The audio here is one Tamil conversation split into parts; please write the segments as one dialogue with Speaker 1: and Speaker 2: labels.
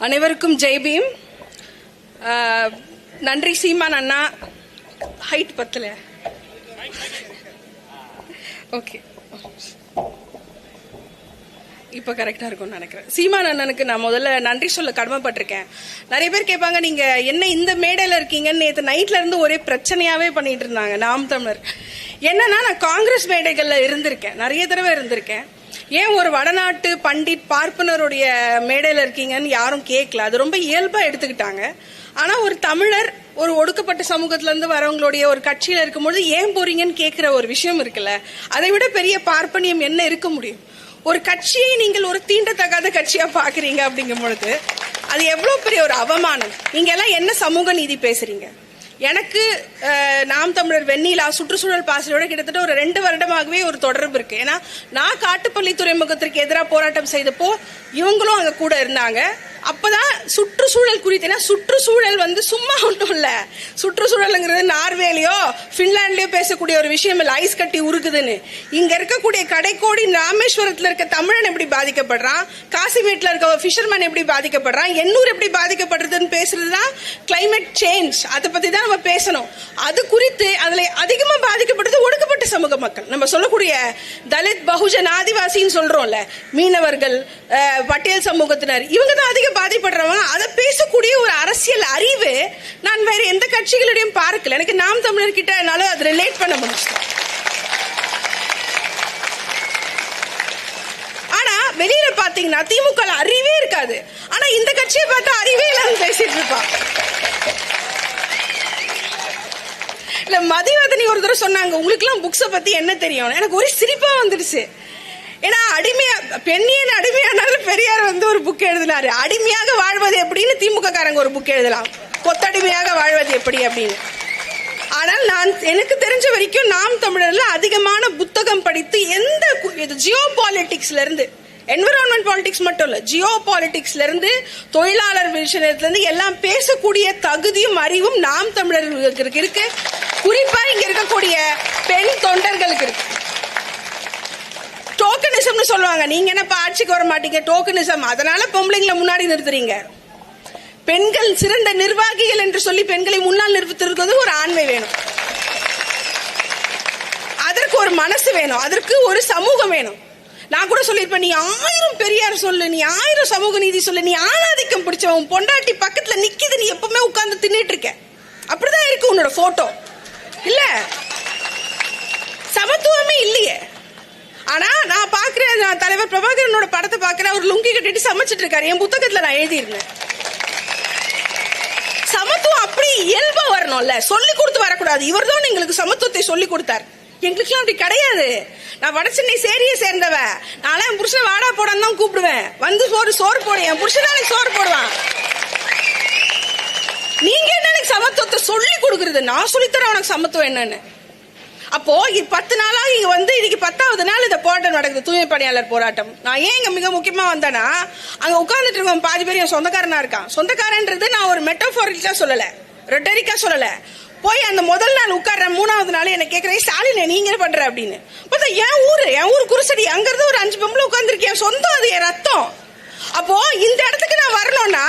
Speaker 1: அனைவருக்கும் ஜெய் பீம். நன்றி சீமான் அண்ணா. ஹைட் பத்தல. ஓகே, இப்ப கரெக்டா இருக்கும்னு நினைக்கிறேன். சீமான் அண்ணனுக்கு நான் முதல்ல நன்றி சொல்ல கடமைப்பட்டிருக்கேன். நிறைய பேர் கேட்பாங்க, நீங்க என்ன இந்த மேடையில இருக்கீங்கன்னு. நேற்று நைட்ல இருந்து ஒரே பிரச்சனையாவே பண்ணிட்டு இருந்தாங்க நாம் தமிழர். என்னன்னா, நான் காங்கிரஸ் மேடைகள்ல இருந்திருக்கேன், நிறைய தடவை இருந்திருக்கேன். ஏன் ஒரு வடநாட்டு பண்டிட் பார்ப்பனருடைய மேடையில இருக்கீங்கன்னு யாரும் கேட்கல. அது ரொம்ப இயல்பா எடுத்துக்கிட்டாங்க. ஆனா ஒரு தமிழர் ஒரு ஒடுக்கப்பட்ட சமூகத்துல இருந்து வரவங்களுடைய ஒரு கட்சியில இருக்கும்போது ஏன் போறீங்கன்னு கேட்கிற ஒரு விஷயம் இருக்குல்ல, அதை விட பெரிய பார்ப்பனியம் என்ன இருக்க முடியும்? ஒரு கட்சியை நீங்கள் ஒரு தீண்டத்தகாத கட்சியா பாக்குறீங்க அப்படிங்கும் பொழுது அது எவ்வளவு பெரிய ஒரு அவமானம். நீங்க எல்லாம் என்ன சமூக நீதி பேசுறீங்க? எனக்கு நாம் தமிழர் வெண்ணிலா சுற்றுச்சூழல் பாசறையோட கிட்டத்தட்ட ஒரு 2 வருடமாகவே ஒரு தொடர்பு இருக்கு. ஏன்னா நான் காட்டுப்பள்ளி துறைமுகத்திற்கு எதிராக போராட்டம் செய்தப்போ இவங்களும் அங்க கூட இருந்தாங்க. அப்பதான் சுற்றுச்சூழல் குறித்து, ஏன்னா சுற்றுச்சூழல் சும்மா ஒன்றும் இல்ல. சுற்றுச்சூழலுங்கிறது நார்வேலையோ பின்லாண்ட்லயோ பேசக்கூடிய ஒரு விஷயம் இல்ல. ஐஸ் கட்டி உருக்குதுன்னு இங்க இருக்கக்கூடிய கடைக்கோடி ராமேஸ்வரத்துல இருக்க தமிழன் எப்படி பாதிக்கப்படுறான், காசிமேட்ல இருக்க ஃபிஷர்மேன் எப்படி பாதிக்கப்படுறான், எண்ணூர் எப்படி பாதிக்கப்படுறதுன்னு பேசுறதுதான் கிளைமேட் சேஞ்ச். அதை பத்தி தான் நம்ம பேசணும். அது குறித்து அதுல அதிகமா பாதிக்கப்படுறது ஒடுக்கப்பட்ட சமூக மக்கள். நம்ம சொல்லக்கூடிய தலித், பகுஜன், ஆதிவாசின்னு சொல்றோம்ல, மீனவர்கள், பட்டியல் சமூகத்தினர், இவங்க தான் அதிக பாதிப்படுறவங்க. அதை பேசக்கூடிய ஒரு அரசியல் அறிவு நான் வேற எந்த கட்சிகளிடையும் பார்க்கல. எனக்கு நாம் தமிழர் கிட்ட என்னால அதை ரிலேட் பண்ண முடிச்சு. ஆனா வெளியில பாத்தீங்கன்னா திமுக அறிவே இருக்காது. ஆனா இந்த கட்சியை பார்த்தா அறிவே இல்லாம பேசிட்டு இருப்பான். இல்ல, மதிவதனி ஒரு தடவை சொன்னாங்க, உங்களுக்கு எல்லாம் புக்ஸ பத்தி என்ன தெரியும்? எனக்கு ஒரு சிரிப்பா வந்துடுச்சு. ஏன்னா பெண்ணியன் அடிமையானாலும் பெரியார் ஒரு புக் எழுதினாரு, அடிமையாக வாழ்வது எப்படின்னு. திமுக காரங்க ஒரு புக் எழுதலாம், கொத்தடிமையாக வாழ்வது எப்படி அப்படின்னு. ஆனால் எனக்கு தெரிஞ்ச வரைக்கும் நாம் தமிழர்ல அதிகமான புத்தகம் படித்து எந்த ஜியோ பாலிடிக்ஸ்ல இருந்து, என்விரான்மெண்ட் பாலிடிக்ஸ் மட்டும் இல்ல, ஜியோ பாலிடிக்ஸ்ல இருந்து, தொழிலாளர் விஷயத்துல இருந்து எல்லாம் பேசக்கூடிய தகுதியும் அறிவும் நாம் தமிழர்களுக்கு இருக்கு. குறிப்பா இங்க இருக்கக்கூடிய பெண் தொண்டர்களுக்கு இருக்கு. டோக்கனிசம்னு சொல்லுவாங்க. நீங்க என்னப்பா ஆட்சிக்கு வர மாட்டீங்க, டோக்கனிசம், அதனால பொம்பளைங்களை முன்னாடி நிறுத்துறீங்க. பெண்கள் சிறந்த நிர்வாகிகள் என்று சொல்லி பெண்களை முன்னால் நிறுத்துறது ஒரு ஆண்மை வேணும், அதற்கு ஒரு மனசு வேணும், அதற்கு ஒரு சமூகம் வேணும். நான் கூட சொல்லிருப்பேன், நீ 1000 பெரியார் சொல்லு, நீ 1000 சமூக நீதி சொல்லு, நீ ஆணாதிக்கம் பிடிச்சவன் பொண்டாட்டி பக்கத்துல நிக்குது, நீ எப்பவுமே உட்கார்ந்து தின்னுட்டு இருக்க. அப்படிதான் இருக்கு உன்னோட போட்டோ. இல்ல, சமத்துவமே இல்லையே. ஆனா நான் பாக்குறேன், தலைவர் பிரபாகரனோட படத்தை பாக்குறேன், அவர் லுங்கி கட்டிட்டு சமைச்சிட்டு இருக்காரு. என் புத்தகத்துல நான் எழுதியிருந்தேன், சமத்துவம் அப்படி இயல்பா வரணும்ல, சொல்லி கொடுத்து வரக்கூடாது. இவர் தான் எங்களுக்கு சமத்துவத்தை சொல்லி கொடுத்தார். எங்களுக்கு அப்படி கிடையாது. நான் வட சென்னை சேரியை சேர்ந்தவ. நான் என் புருஷன் வாடா போடான்னு தான் கூப்பிடுவேன். சோறு போடு, என் புருஷனாலே சோறு போடுவான். நீங்க என்ன சமத்துவத்தை சொல்லி கொடுக்கறது? நான் சொல்லித்தரேன் உனக்கு சமத்துவம் என்னன்னு. அப்போ 10 நாளா இங்க இன்னைக்கு 10வது நாள் இந்த போராட்டம் நடக்குது, தூய்மை பணியாளர் போராட்டம். நான் ஏன் இங்க மிக முக்கியமா வந்தேன்னா, அங்க உட்கார்ந்துட்டு இருக்கோம் பாதி பேர் என் சொந்தக்காரனா இருக்கான். சொந்தக்காரன்றது நான் ஒரு மெட்டோஃபோரிக்கா சொல்லல, ரெட்டரிக்கா சொல்லல. போய் அந்த முதல் நாள் உட்கார்ற 3வது நாள் என்ன கேட்கறேன், ஸ்டாலின் நீங்க என்ன பண்ற அப்படின்னு. பார்த்தா என் ஊர் குருசடி, அங்க இருந்து ஒரு 5 பொம்பளை உட்கார்ந்துருக்கேன். சொந்தம், அது என் ரத்தம். அப்போ இந்த இடத்துக்கு நான் வரணும்னா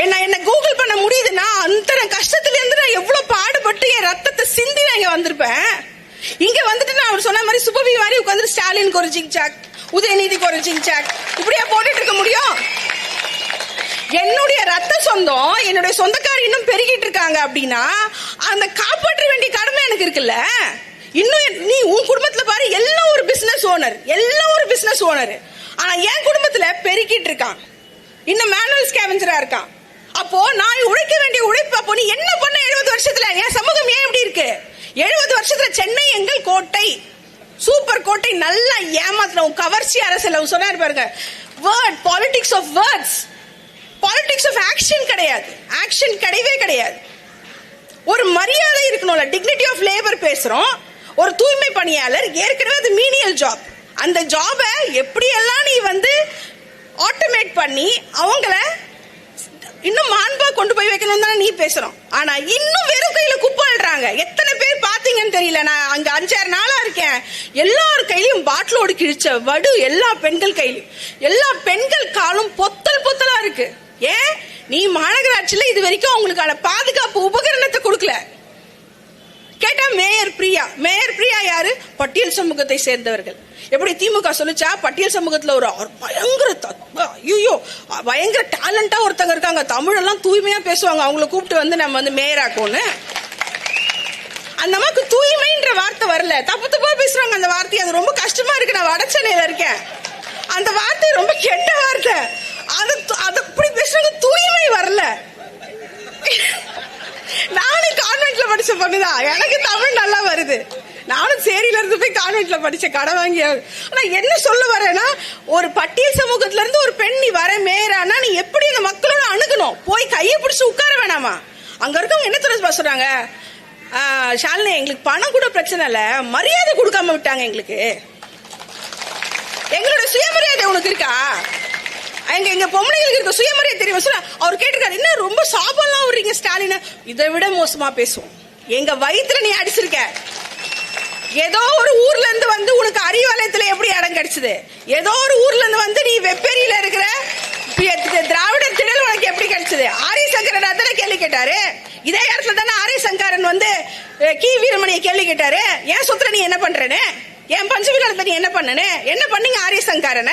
Speaker 1: என்ன கூகுள் பண்ண முடியுதுன்னா, அந்த கஷ்டத்துல இருந்து நான் எவ்வளவு பாடுபட்டு என் ரத்தத்தை சிந்தி நான் இங்க வந்திருப்பேன். இங்க நான் அவர் சொன்ன மாதிரி சுபவி மாதிரி உட்கார்ந்து ஸ்டாலினுக்கு ஒரு ஜிங்சாக், உதயநிதிக்கு ஒரு ஜிங்சாக், இப்படியா போட்டுட்டு இருக்க முடியும்? என்னுடைய ரத்த சொந்தம், என்னுடைய சொந்தக்காரர் இன்னும் பெருகிட்டு இருக்காங்க அப்படின்னா அந்த காப்பாற்ற வேண்டிய கடமை எனக்கு இருக்குல்ல. இன்னும் நீ உன் குடும்பத்துல பாரு, எல்லாம் ஒரு பிசினஸ் ஓனர். ஆனா என் குடும்பத்துல பெருகிட்டு இருக்கான், இன்னும் மேனுவல் ஸ்கேவெஞ்சரா இருக்கான். அப்போ நான் உழைக்க வேண்டிய உழைப்பு, அப்போ நீ என்ன பண்ண 70 வருஷத்துல? என் சமூகம் ஏன் இப்படி இருக்கு? 70 வருஷத்துல சென்னை எங்கள் கோட்டை, சூப்பர் கோட்டை, நல்லா ஏமாத்தின கவர்ச்சி அரசியல் சொன்னாரு பாருங்க. Word politics of words, politics of action கிடையாது. ஆக்ஷன் கிடையவே கிடையாது. ஒரு மரியாதை இருக்கணும்ல, டிக்னிட்டி ஆஃப் லேபர் பேசுறோம். ஒரு தூய்மை பணியாளர் ஏற்கனவே அது மீனியல் ஜாப். அந்த ஜாபை எப்படியெல்லாம் நீ ஆட்டோமேட் பண்ணி அவங்கள இன்னும் மாண்பா கொண்டு போய் வைக்கணும் தானே நீ பேசுறோம். ஆனா இன்னும் வெறும் கையில குப்பாடுறாங்க. எத்தனை பேர் பாத்தீங்கன்னு தெரியல. நான் அங்க 5-6 நாளா இருக்கேன். எல்லார் கையிலயும் பாட்டிலோடு கிழிச்ச வடு, எல்லா பெண்கள் கையிலும், எல்லா பெண்கள் காலும் பொத்தலா இருக்கு. ஏன் நீ மாநகராட்சியில இது வரைக்கும் அவங்களுக்கான பாதுகாப்பு உபகரணத்தை கொடுக்கல. கேட்டா மேயர் பிரியா யாரு? பட்டியல் சமூகத்தை சேர்ந்தவர்கள். எப்படி திமுக சொல்லுச்சா பட்டியல் சமூகத்துல ஒரு பயங்கர டேலண்டா ஒருத்தங்க இருக்காங்க, தமிழெல்லாம் தூய்மையா பேசுவாங்க, அவங்கள கூப்பிட்டு வந்து நம்ம வந்து மேயராக்கோன்னு. அந்த அம்மாக்கு தூய்மைன்ற வார்த்தை வரல, தப்பு தப்பா பேசுறாங்க அந்த வார்த்தை. அது ரொம்ப கஷ்டமா இருக்கு. நான் வடச்சென்னையில இருக்கேன், அந்த வார்த்தை ரொம்ப கெட்ட வார்த்தை. அது அப்படி பேசுறாங்க, தூய்மை வரல. நானும் கான்வென்ட்ல படிச்ச பொண்ணுதான், எனக்கு தமிழ் நல்லா வருது. நானும் சேரியில இருந்து போய் கான்வென்ட்ல படிச்ச கடை வாங்கி. ஆனா என்ன சொல்ல வரேன்னா, ஒரு பட்டியல் சமூகத்துல இருந்து ஒரு பெண் நீ வர மேயரானா நீ எப்படி இந்த மக்களோட அணுகணும்? போய் கையை பிடிச்சு உட்கார வேணாமா? அங்க இருக்கவங்க என்ன தெரிஞ்சு சொல்றாங்க, ஷாலினி எங்களுக்கு பணம் கூட பிரச்சனை இல்ல, மரியாதை கொடுக்காம விட்டாங்க எங்களுக்கு. எங்களோட சுயமரியாதை உனக்கு இருக்கா? எங்க பொம்பளைங்களுக்கு இருக்க சுயமரியாதை தெரியும் சொல்ல. அவர் கேட்டிருக்காரு, என்ன ரொம்ப சாபம்லாம் விடுறீங்க ஸ்டாலின்? இதை விட மோசமா பேசுவோம். எங்க வயிற்றுல நீ அடிச்சிருக்க. ஏதோ ஒரு ஊர்ல இருந்து வந்து உனக்கு அறிவாலயத்துல எப்படி இடம் கிடைச்சது? ஏதோ ஒரு ஊர்ல இருந்து வந்து நீ வெப்பேரியில இருக்கிற திராவிடர் திடல் உனக்கு எப்படி கிடைச்சது? ஆரிய சங்கரன் தானே கேள்வி கேட்டாரு. இதே இடத்துல தானே ஆரிய சங்கரன் வந்து கி வீரமணியை கேள்வி கேட்டாரு, ஏன் சொத்துல நீ என்ன பண்றேன்னு, என் பஞ்சவிழாத்துல நீ என்ன பண்ணனு, என்ன பண்ணீங்க ஆரிய சங்கரன?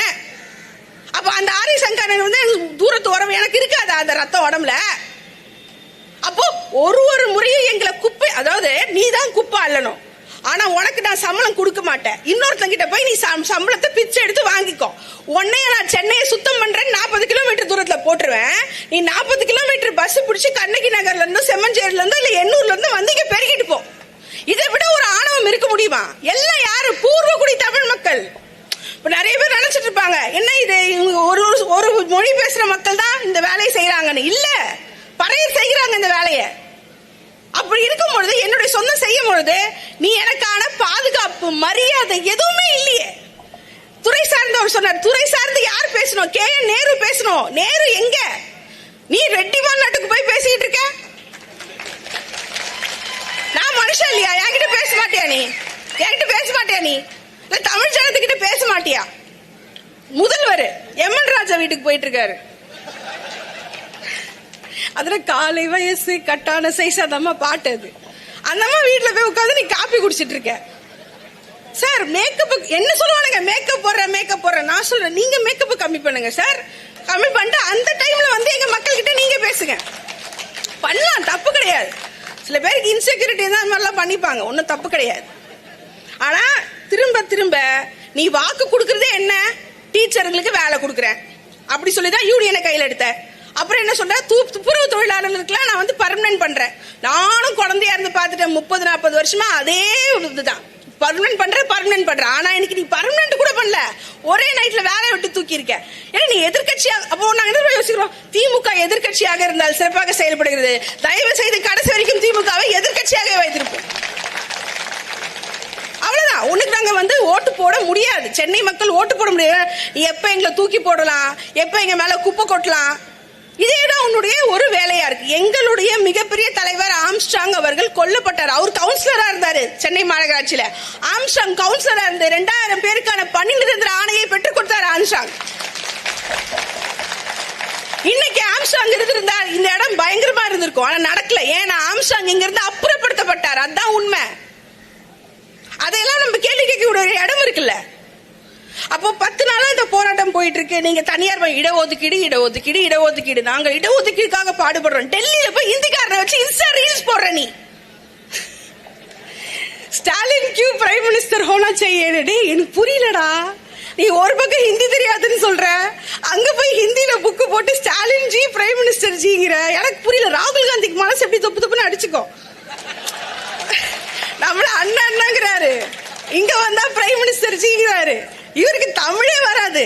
Speaker 1: அப்ப அந்த ஆரிய சங்கரன் வந்து தூரத்து உறவு எனக்கு இருக்காது அந்த ரத்தம் உடம்புல. அப்போ ஒரு முறையும் எங்களை குப்பை, அதாவது நீ தான் குப்பை அள்ளணும், ஆனா உனக்கு நான் சம்பளம் கொடுக்க மாட்டேன். இன்னொருத்தங்கிட்ட போய் நீ சம்பளத்தை பிச்சை எடுத்து வாங்கிக்கோ. உன்னைய நான் சென்னையை சுத்தம் பண்றேன் 40 கிலோமீட்டர் தூரத்துல போட்டுருவேன். நீ 40 கிலோமீட்டர் பஸ் பிடிச்சி கண்ணகி நகர்ல இருந்து செம்மஞ்சேரில இருந்து இல்ல எண்ணூர்ல இருந்து வந்து இங்க பெருகிட்டு போ. இதை விட ஒரு ஆணவம் இருக்க முடியுமா? எல்லாம் யாரு? பூர்வகுடி தமிழ் மக்கள். இப்ப நிறைய பேர் நினைச்சிட்டு இருப்பாங்க, என்ன இது ஒரு மொழி பேசுற மக்கள் தான் இந்த வேலையை செய்யறாங்கன்னு. இல்ல, பறையர் செய்யறாங்க இந்த வேலையை. அப்படி இருக்கும் பொழுது என்னுடைய சொந்தம் செய்யும் பொழுது நீ எனக்கான பாதுகாப்பு மரியாதை எதுவுமே இல்லையே. துறை சார்ந்தவர் சொன்னார், துறை சார்ந்து யார் பேசணும்? KN நேரு பேசணும். நேரு எங்க? நீ ரெட்டிமான் நாட்டுக்கு போய் பேசிட்டு இருக்க. நான் மனுஷன் இல்லையா? என்கிட்ட பேச மாட்டியா நீ? என்கிட்ட பேச மாட்டியா நீ? இல்ல தமிழ் ஜனத்துக்கிட்ட பேச மாட்டியா? முதல்வர் MN ராஜா வீட்டுக்கு போயிட்டு இருக்காரு. அதுல காலை வயசு கட்டான சைஸ் அந்த அம்மா பாட்டு. அது அந்த அம்மா வீட்டுல போய் உட்காந்து நீ காப்பி குடிச்சிட்டு இருக்க. சார் மேக்கப் என்ன சொல்லுவானுங்க, மேக்கப் போடுற. நான் சொல்றேன், நீங்க மேக்கப் கம்மி பண்ணுங்க சார். கம்மி பண்ணிட்டு அந்த டைம்ல வந்து எங்க மக்கள் கிட்ட நீங்க பேசுங்க. பண்ணலாம், தப்பு கிடையாது. சில பேருக்கு இன்செக்யூரிட்டி தான் மாதிரிலாம் பண்ணிப்பாங்க, ஒன்னும் தப்பு கிடையாது. ஆனா திரும்ப நீ வாக்கு கொடுக்கறதே என்ன? டீச்சர்களுக்கு வேலை கொடுக்குறேன் அப்படி சொல்லிதான் யூனியனை கையில் எடுத்த. அப்புறம் என்ன சொல்ற, துப்புரவு தொழிலாளர்களுக்குலாம் நான் வந்து பர்மனன்ட் பண்றேன். நானும் குழந்தையா இருந்து பார்த்துட்டேன் 30-40 வருஷமா அதே இதுதான். பர்மனன்ட் பண்ற. ஆனா எனக்கு நீ பர்மனன்ட் கூட பண்ணல, ஒரே நைட்ல வேலையை விட்டு தூக்கி இருக்க. ஏன்னா நீ எதிர்கட்சியா, அப்போ நாங்க என்ன யோசிக்கிறோம், திமுக எதிர்கட்சியாக இருந்தால் சிறப்பாக செயல்படுகிறது. தயவு செய்து கடைசி வரைக்கும் திமுகவை எதிர்கட்சியாக வைத்திருப்போம். அவ்வளவுதான். உனக்கு நாங்க வந்து ஓட்டு போட முடியாது. சென்னை மக்கள் ஓட்டு போட முடியாது. எப்ப எங்களை தூக்கி போடலாம், எப்ப எங்க மேல குப்பை கொட்டலாம், இதேதான் உன்னுடைய ஒரு வேலையா இருக்கு. எங்களுடைய மிகப்பெரிய தலைவர் ஆம்ஸ்ட்ராங் அவர்கள் கொல்லப்பட்டார். அவர் கவுன்சிலரா இருந்தாரு சென்னை மாநகராட்சியில. ஆம்ஸ்ட்ராங் கவுன்சிலரா இருந்து 2000 பேருக்கான பணி நிரந்தர ஆணையை பெற்றுக் கொடுத்தார் ஆம்ஸ்ட்ராங். இன்னைக்கு ஆம்ஸ்ட்ராங் இருந்திருந்தா இந்த இடம் பயங்கரமா இருந்திருக்கும். ஆனா நடக்கல. ஏன்னா ஆம்ஸ்ட்ராங் இங்க இருந்து அப்புறப்படுத்தப்பட்டார். அதுதான் உண்மை. அதையெல்லாம் நம்ம கேள்வி கேட்க இடம் இருக்குல்ல. அப்போ 10 நாளா இந்த போராட்டம் போயிட்டு இருக்கு. நீங்க தனியார் இடஒதுக்கீடு. நாங்க இடஒதுக்கீடுக்காக பாடுபடுறோம். டெல்லியில போய் இந்திக்காரனை வச்சு இன்ஸ்டா ரீல்ஸ் போடுற நீ. ஸ்டாலின் கியூ பிரைம் மினிஸ்டர் ஹோனா செய்யடி. எனக்கு புரியலடா. நீ ஒரு பக்கம் ஹிந்தி தெரியாதுன்னு சொல்ற, அங்க போய் ஹிந்தியில புக்கு போட்டு ஸ்டாலின் ஜி பிரைம் மினிஸ்டர் ஜிங்கிற. எனக்கு புரியல. ராகுல் காந்திக்கு மனசு எப்படி தொப்புன்னு அடிச்சுக்கோ. நம்மள அண்ணாங்கிறாரு, இங்க வந்தா பிரைம் மினிஸ்டர் ஜிங்கிறாரு. இவருக்கு தமிழே வராது.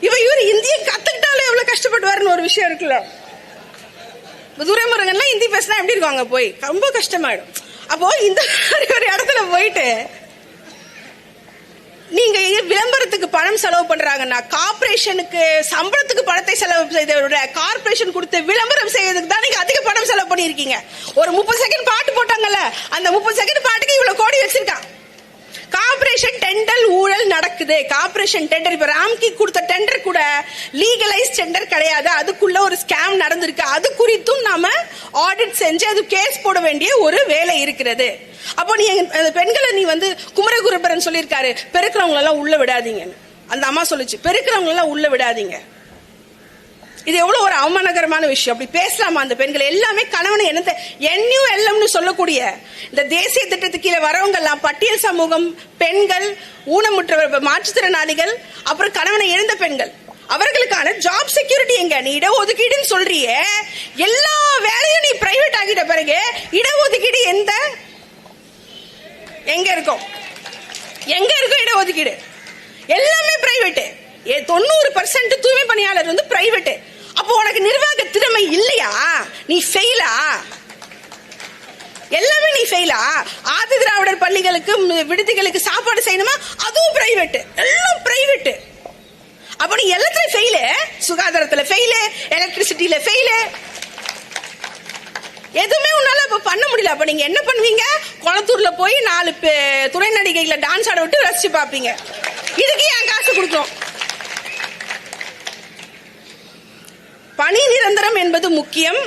Speaker 1: இவர் இந்திய கத்துக்கிட்டாலே எவ்வளவு கஷ்டப்படுவாருன்னு ஒரு விஷயம் இருக்குல்ல. துரைமுருகன்லாம் ஹிந்தி பேசினா எப்படி இருக்காங்க, போய் ரொம்ப கஷ்டமாயிடும். அப்போ இந்த ஒரு இடத்துல போயிட்டு நீங்க விளம்பரத்துக்கு பணம் செலவு பண்றாங்கன்னா, கார்பரேஷனுக்கு சம்பளத்துக்கு பணத்தை செலவு செய்த விட கார்பரேஷன் கொடுத்து விளம்பரம் செய்யறதுக்கு தான் நீங்க அதிக பணம் செலவு பண்ணிருக்கீங்க. ஒரு 30 செகண்ட் பாட்டு போட்டாங்கல்ல, அந்த 30 செகண்ட் பாட்டுக்கு இவ்வளவு கோடி வச்சிருக்கான். கார்ப்பரேஷன் டெண்டர் ஊழல் நடக்குது. கார்ப்பரேஷன் டெண்டர், இப்ப ராம்கி கொடுத்த டெண்டர் கூட லீகலைஸ் டெண்டர் கிடையாது, அதுக்குள்ள ஒரு ஸ்கேம் நடந்திருக்கு. அது குறித்தும் நாம ஆடிட் செஞ்சு அது கேஸ் போட வேண்டிய ஒரு வேலை இருக்கிறது. அப்போ நீ பெண்களை நீ குமரகுருபரன் சொல்லியிருக்காரு, பெருக்கிறவங்க எல்லாம் உள்ள விடாதீங்க. அந்த அம்மா சொல்லுச்சு, பெருக்கிறவங்க எல்லாம் உள்ள விடாதீங்க. இது எவ்வளவு ஒரு அவமானகரமான விஷயம். அப்படி பேசலாமா அந்த பெண்கள்? எல்லாமே கணவனை NULM சொல்லக்கூடிய இந்த தேசிய திட்டத்துக்கு கீழே வரவங்க எல்லாம் பட்டியல் சமூகம், பெண்கள், ஊனமுற்றவர்கள், மாற்றுத்திறனாளிகள், அப்புறம் கணவனை இழந்த பெண்கள், அவர்களுக்கான ஜாப் செக்யூரிட்டி எங்க? நீ இடஒதுக்கீடுன்னு சொல்றியே, எல்லா வேலையும் நீ பிரைவேட் ஆகிட்ட பிறகு இடஒதுக்கீடு எங்க இருக்கும்? எங்க இருக்கும் இடஒதுக்கீடு? எல்லாமே பிரைவேட். 90% தூய்மை பணியாளர் பிரைவேட். அப்போ உனக்கு நிர்வாக திறமை இல்லையா? நீ ஃபெயிலா? எல்லாமே நீ ஃபெயிலா? ஆதி திராவிடர் பள்ளிகளுக்கு, விடுதிகளுக்கு சாப்பாடு செய்யணுமா? அதுவும் பிரைவேட். எல்லாம் பிரைவேட். அப்ப நீ எல்லாத்துலயும் ஃபெயிலு. சுகாதாரத்துல ஃபெயிலு, எலக்ட்ரிசிட்டியில ஃபெயிலு, எதுவுமே உன்னால இப்ப பண்ண முடியல. அப்ப நீங்க என்ன பண்ணுவீங்க? குளத்தூர்ல போய் 4 துணை நடிகைகளை டான்ஸ் ஆட விட்டு ரசிச்சு பாப்பீங்க. இதுக்கு ஏன் காசு கொடுக்கணும்? பணி நிரந்தரம் என்பது முக்கியம்.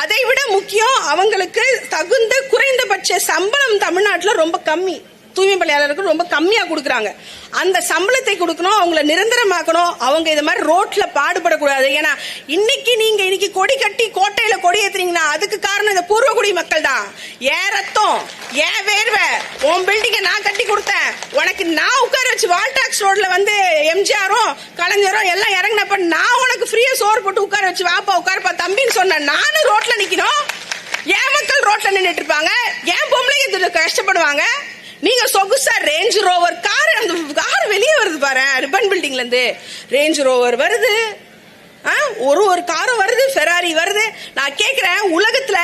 Speaker 1: அதை விட முக்கியம் அவங்களுக்கு தகுந்த குறைந்தபட்ச சம்பளம் தமிழ்நாட்டில் ரொம்ப கம்மி. தூய்மை பணியாளருக்கு ரொம்ப கம்மியா கொடுக்குறாங்க. அந்த சம்பளத்தை கொடுக்கணும், அவங்களை நிரந்தரமாக்கணும். அவங்க இது மாதிரி ரோட்ல பாடுபடக்கூடாது. ஏன்னா இன்னைக்கு கொடி கட்டி கோட்டையில கொடி ஏத்துறீங்கன்னா அதுக்கு காரணம் இந்த பூர்வகுடி மக்கள் தான். ஏன் ரத்தம், ஏன் வேர்வை, உன் பில்டிங்க நான் கட்டி கொடுத்தேன், உனக்கு நான் உட்கார வச்சு வால்டாக்ஸ் ரோட்ல எம்ஜிஆரும் கலைஞரும் எல்லாம் இறங்கினப்ப நான் உனக்கு ஃப்ரீயா சோறு போட்டு உட்கார வச்சு வாப்பா உட்காரப்பா தம்பின்னு சொன்னேன். நானும் ரோட்ல நிக்கணும், ஏன் மக்கள் ரோட்ல நின்றுட்டு இருப்பாங்க, ஏன் பொம்பளைங்க கஷ்டப்படுவாங்க. நீங்க சொகுசா ரேஞ்ச் ரோவர் கார், அந்த கார் வெளியே வருது பாரு, ரிப்பன் பில்டிங்ல இருந்து ரேஞ்ச் ரோவர் வருது, ஒரு காரும் வருது, ஃபெராரி வருது. நான் கேக்குறேன், உலகத்துல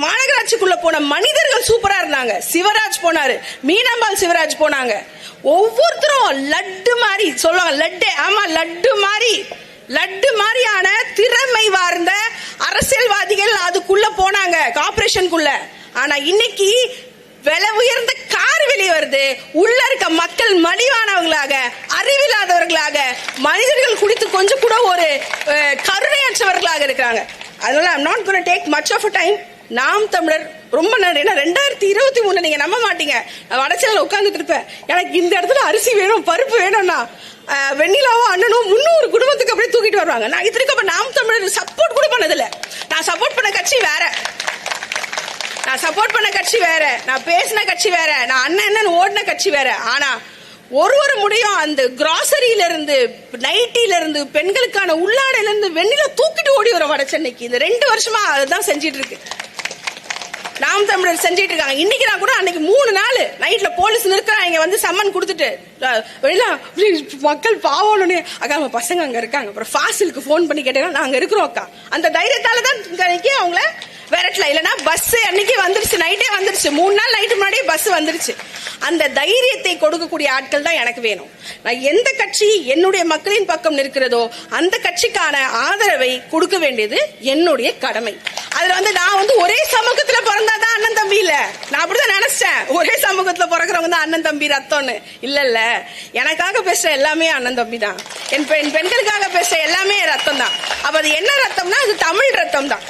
Speaker 1: மாநகராட்சிக்குள்ள போன மனிதர்கள் சூப்பரா இருந்தாங்க. சிவராஜ் போனாரு, மீனாம்பாள் சிவராஜ் போனாங்க. ஒவ்வொருத்தரும் லட்டு மாதிரி சொல்லுவாங்க, லட்டு, ஆமா லட்டு மாதிரியான திறமை வார்ந்த அரசியல்வாதிகள் அதுக்குள்ள போனாங்க, கார்பரேஷனுக்குள்ள. ஆனா இன்னைக்கு விலை உயர்ந்த கார் வெளியே வருது. உள்ள இருக்க மக்கள் மலிவானவர்களாக, அறிவில்லாதவர்களாக, மனிதர்கள் குடித்து கொஞ்சம் கூட ஒரு கருணையற்றவர்களாக இருக்கிறாங்க. அதனால I'm not going to take much of a time. நாம் தமிழர் ரொம்ப நன்றி. 2023 நீங்க நம்ப மாட்டீங்க, வடச்சேரியில் உட்கார்ந்துட்டு இருப்பேன், எனக்கு இந்த இடத்துல அரிசி வேணும், பருப்பு வேணும்னா வெண்ணிலாவும் அண்ணனும் 300 குடும்பத்துக்கு அப்படியே தூக்கிட்டு வருவாங்க. நான் இத்தனைக்கு நாம் தமிழர் சப்போர்ட் கூட பண்ணதில்லை. நான் சப்போர்ட் பண்ண கட்சி வேற, நான் சப்போர்ட் பண்ண கட்சி வேற, நான் பேசின கட்சி வேற, நான் அண்ணன் ஓடின கட்சி வேற. ஆனா ஒரு முடியும் அந்த கிராசரியில இருந்து, நைட்டில இருந்து, பெண்களுக்கான உள்ளாடையில இருந்து வெண்ணில தூக்கிட்டு ஓடி வர வட சென்னைக்கு இந்த 2 வருஷமா அதுதான் செஞ்சிட்டு இருக்கு. நாம் தமிழர் செஞ்சிட்டு இருக்காங்க. இன்னைக்கு நான் கூட அன்னைக்கு 3 நாள் நைட்ல போலீஸ் நிறுத்துறாங்க, சம்மன் கொடுத்துட்டு மக்கள் பாவம்னு, அக்கா அவங்க பசங்க அங்க இருக்காங்க, அப்புறம் ஃபாசிலுக்கு போன் பண்ணி கேட்டேன், நாங்க இருக்கிறோம் அக்கா. அந்த தைரியத்தால தான் அவங்கள விரட்டல. இல்லனா பஸ் அன்னைக்கு வந்துருச்சு, நைட்டே வந்துருச்சு, 3 நாள் நைட்டு முன்னாடியே பஸ் வந்துருச்சு. அந்த தைரியத்தை கொடுக்கக்கூடிய ஆட்கள் தான் எனக்கு வேணும். நான் எந்த கட்சி என்னுடைய மக்களின் பக்கம் நிற்கிறதோ அந்த கட்சிக்கான ஆதரவை கொடுக்க வேண்டியது என்னுடைய கடமை. அதுல நான் ஒரே சமூகத்துல பிறந்தாதான் அண்ணன் தம்பி இல்ல, நான் அப்படிதான் நினைச்சேன். ஒரே சமூகத்துல பிறக்கிறவங்க தான் அண்ணன் தம்பி ரத்தம்னு இல்ல. எனக்காக பேசுற எல்லாமே அண்ணன் தம்பி தான், என் பெண்களுக்காக பேசுற எல்லாமே ரத்தம் தான். அப்ப அது என்ன ரத்தம்னா அது தமிழ் ரத்தம் தான்.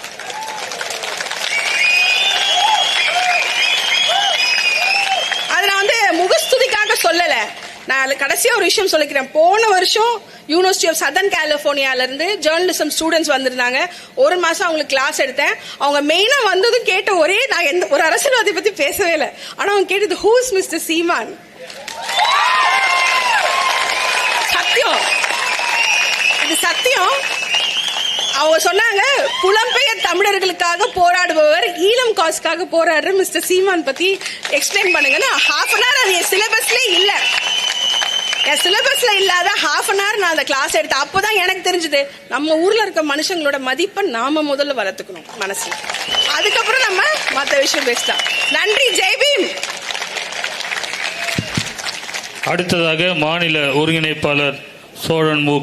Speaker 1: முகஸ்துதிக்காக சொல்லல. நான் கடைசியா ஒரு விஷயம் சொல்லிக்கிறேன். போன வருஷம் யூனிவர்சிட்டி ஆஃப் சதர்ன் கலிபோர்னியால இருந்து ஜேர்னலிசம் ஸ்டூடெண்ட்ஸ் வந்திருந்தாங்க. 1 மாசம் அவங்களுக்கு கிளாஸ் எடுத்தேன். அவங்க மெயினா வந்ததும் கேட்ட நான் எந்த ஒரு அரசியல்வாதி பத்தி பேசவே இல்லை. ஆனா அவங்க கேட்டது ஹூஸ் மிஸ்டர் சீமான். சத்தியம், இது சத்தியம். அவங்க சொன்னாங்க, புலம்பெயர் தமிழர்களுக்காக போராடுபவர், ஈழம் காசுக்காக போராடுற மிஸ்டர் சீமான் பத்தி எக்ஸ்பிளைன் பண்ணுங்கன்னா ½ an hour. அது என் சிலபஸ்ல இல்ல, என் சிலபஸ்ல இல்லாத ½ an hour நான் அந்த கிளாஸ் எடுத்தேன். அப்பதான் எனக்கு தெரிஞ்சது, நம்ம ஊர்ல இருக்க மனுஷங்களோட மதிப்பை நாம முதல்ல வளர்த்துக்கணும் மனசுல, அதுக்கப்புறம் நம்ம மற்ற விஷயம் பேசலாம். நன்றி, ஜெய்பீம்.
Speaker 2: அடுத்ததாக மாநில ஒருங்கிணைப்பாளர் சோழன் மு.